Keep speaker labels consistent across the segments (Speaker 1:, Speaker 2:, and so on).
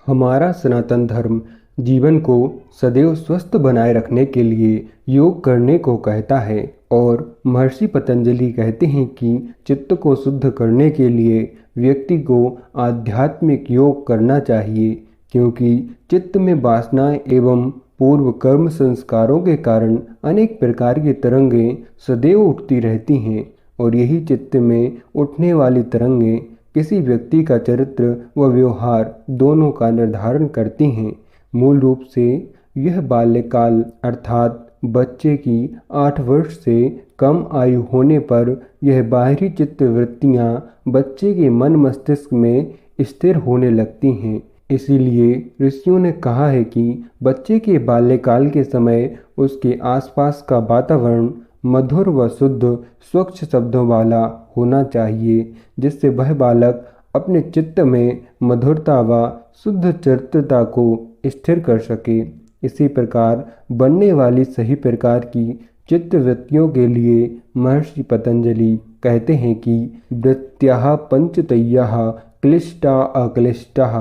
Speaker 1: हमारा सनातन धर्म जीवन को सदैव स्वस्थ बनाए रखने के लिए योग करने को कहता है और महर्षि पतंजलि कहते हैं कि चित्त को शुद्ध करने के लिए व्यक्ति को आध्यात्मिक योग करना चाहिए, क्योंकि चित्त में वासनाएं एवं पूर्व कर्म संस्कारों के कारण अनेक प्रकार की तरंगें सदैव उठती रहती हैं और यही चित्त में उठने वाली तरंगें किसी व्यक्ति का चरित्र व व्यवहार दोनों का निर्धारण करती हैं। मूल रूप से यह बाल्यकाल अर्थात बच्चे की 8 वर्ष से कम आयु होने पर यह बाहरी चित्त वृत्तियां बच्चे के मन मस्तिष्क में स्थिर होने लगती हैं। इसीलिए ऋषियों ने कहा है कि बच्चे के बाल्यकाल के समय उसके आसपास का वातावरण मधुर व शुद्ध स्वच्छ शब्दों वाला होना चाहिए, जिससे वह बालक अपने चित्त में मधुरता व शुद्ध चरित्रता को स्थिर कर सके। इसी प्रकार बनने वाली सही प्रकार की चित्त वृत्तियों के लिए महर्षि पतंजलि कहते हैं कि वृत्त्याः पंचतय्याः क्लिष्टा अक्लिष्टाः,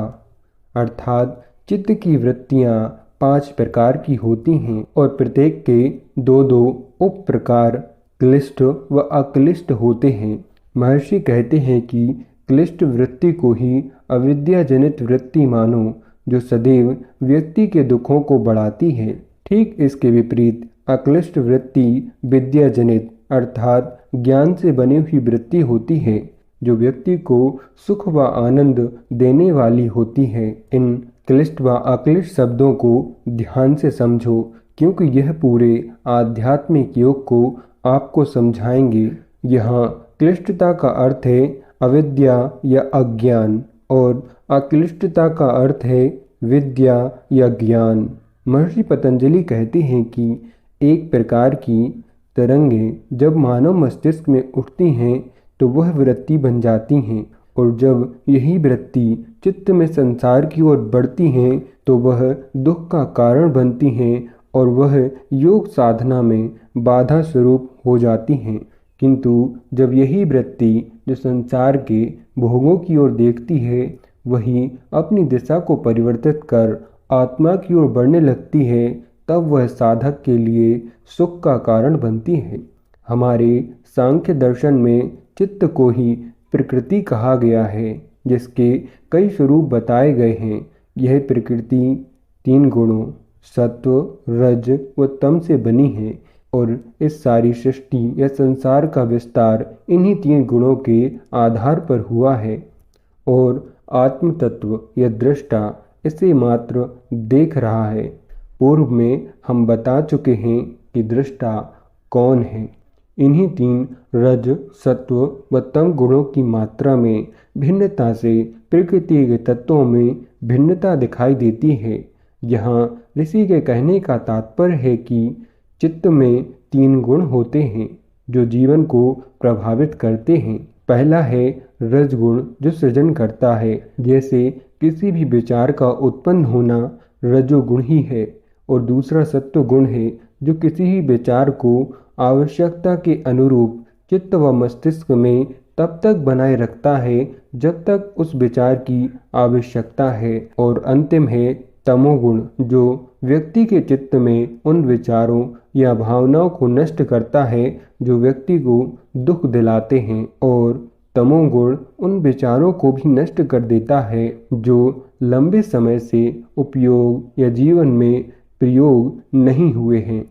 Speaker 1: अर्थात चित्त की वृत्तियाँ 5 प्रकार की होती हैं और प्रत्येक के दो दो उप प्रकार क्लिष्ट व अक्लिष्ट होते हैं। महर्षि कहते हैं कि क्लिष्ट वृत्ति को ही अविद्या जनित वृत्ति मानो, जो सदैव व्यक्ति के दुखों को बढ़ाती है। ठीक इसके विपरीत अक्लिष्ट वृत्ति विद्या जनित अर्थात ज्ञान से बनी हुई वृत्ति होती है, जो व्यक्ति को सुख व आनंद देने वाली होती है। इन क्लिष्ट व अक्लिष्ट शब्दों को ध्यान से समझो, क्योंकि यह पूरे आध्यात्मिक योग को आपको समझाएंगे। यहाँ क्लिष्टता का अर्थ है अविद्या या अज्ञान और अक्लिष्टता का अर्थ है विद्या या ज्ञान। महर्षि पतंजलि कहते हैं कि एक प्रकार की तरंगें जब मानव मस्तिष्क में उठती हैं तो वह वृत्ति बन जाती हैं, और जब यही वृत्ति चित्त में संसार की ओर बढ़ती हैं तो वह दुख का कारण बनती हैं और वह योग साधना में बाधा स्वरूप हो जाती हैं। किंतु जब यही वृत्ति जो संसार के भोगों की ओर देखती है वही अपनी दिशा को परिवर्तित कर आत्मा की ओर बढ़ने लगती है, तब वह साधक के लिए सुख का कारण बनती है। हमारे सांख्य दर्शन में चित्त को ही प्रकृति कहा गया है, जिसके कई स्वरूप बताए गए हैं। यह प्रकृति 3 गुणों सत्व, रज व तम से बनी है और इस सारी सृष्टि या संसार का विस्तार इन्हीं 3 गुणों के आधार पर हुआ है और आत्म तत्व या दृष्टा इसे मात्र देख रहा है। पूर्व में हम बता चुके हैं कि दृष्टा कौन है। इन्हीं 3 रज, सत्व व तम गुणों की मात्रा में भिन्नता से प्रकृति के तत्वों में भिन्नता दिखाई देती है। यहाँ ऋषि के कहने का तात्पर्य है कि चित्त में 3 गुण होते हैं जो जीवन को प्रभावित करते हैं। पहला है रजगुण, जो सृजन करता है, जैसे किसी भी विचार का उत्पन्न होना रजोगुण ही है, और दूसरा सत्व गुण है, जो किसी भी विचार को आवश्यकता के अनुरूप चित्त व मस्तिष्क में तब तक बनाए रखता है जब तक उस विचार की आवश्यकता है, और अंतिम है तमोगुण, जो व्यक्ति के चित्त में उन विचारों या भावनाओं को नष्ट करता है जो व्यक्ति को दुख दिलाते हैं, और तमोगुण उन विचारों को भी नष्ट कर देता है जो लंबे समय से उपयोग या जीवन में प्रयोग नहीं हुए हैं।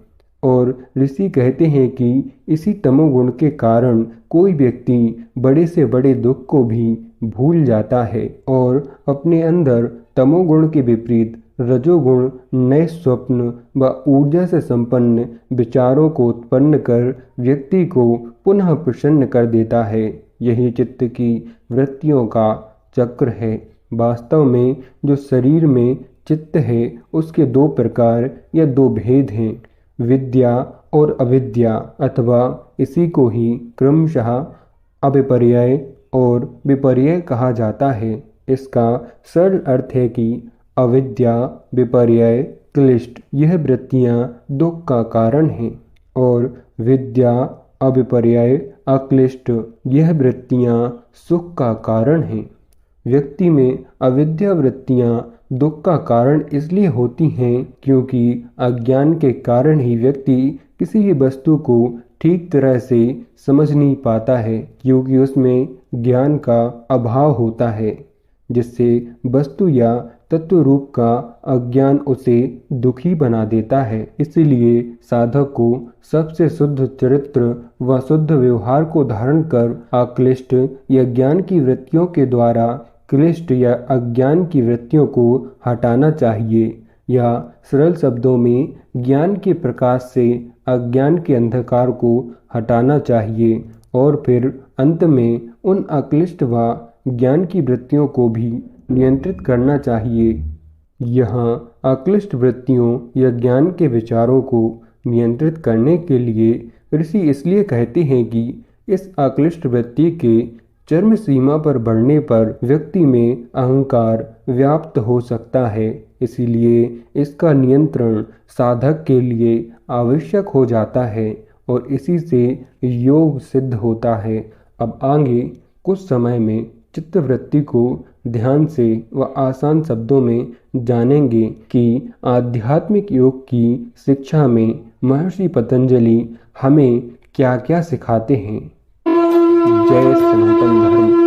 Speaker 1: और ऋषि कहते हैं कि इसी तमोगुण के कारण कोई व्यक्ति बड़े से बड़े दुख को भी भूल जाता है और अपने अंदर तमोगुण के विपरीत रजोगुण नए स्वप्न व ऊर्जा से संपन्न विचारों को उत्पन्न कर व्यक्ति को पुनः प्रसन्न कर देता है। यही चित्त की वृत्तियों का चक्र है। वास्तव में जो शरीर में चित्त है उसके 2 प्रकार या 2 भेद हैं, विद्या और अविद्या, अथवा इसी को ही क्रमशः अविपर्यय और विपर्यय कहा जाता है। इसका सरल अर्थ है कि अविद्या, विपर्यय, क्लिष्ट यह वृत्तियां दुख का कारण हैं और विद्या, अविपर्यय, अक्लिष्ट यह वृत्तियां सुख का कारण हैं। व्यक्ति में अविद्या वृत्तियां दुख का कारण इसलिए होती हैं क्योंकि अज्ञान के कारण ही व्यक्ति किसी भी वस्तु को ठीक तरह से समझ नहीं पाता है, क्योंकि उसमें ज्ञान का अभाव होता है, जिससे वस्तु या तत्व रूप का अज्ञान उसे दुखी बना देता है। इसलिए साधक को सबसे शुद्ध चरित्र व शुद्ध व्यवहार को धारण कर अक्लिष्ट या ज्ञान की वृत्तियों के द्वारा क्लिष्ट या अज्ञान की वृत्तियों को हटाना चाहिए, या सरल शब्दों में ज्ञान के प्रकाश से अज्ञान के अंधकार को हटाना चाहिए, और फिर अंत में उन अक्लिष्ट व ज्ञान की वृत्तियों को भी नियंत्रित करना चाहिए। यहाँ अक्लिष्ट वृत्तियों या ज्ञान के विचारों को नियंत्रित करने के लिए ऋषि इसलिए कहते हैं कि इस अक्लिष्ट वृत्ति के चरम सीमा पर बढ़ने पर व्यक्ति में अहंकार व्याप्त हो सकता है। इसीलिए इसका नियंत्रण साधक के लिए आवश्यक हो जाता है और इसी से योग सिद्ध होता है। अब आगे कुछ समय में चित्तवृत्ति को ध्यान से व आसान शब्दों में जानेंगे कि आध्यात्मिक योग की शिक्षा में महर्षि पतंजलि हमें क्या क्या सिखाते हैं। जय सनातन धर्म।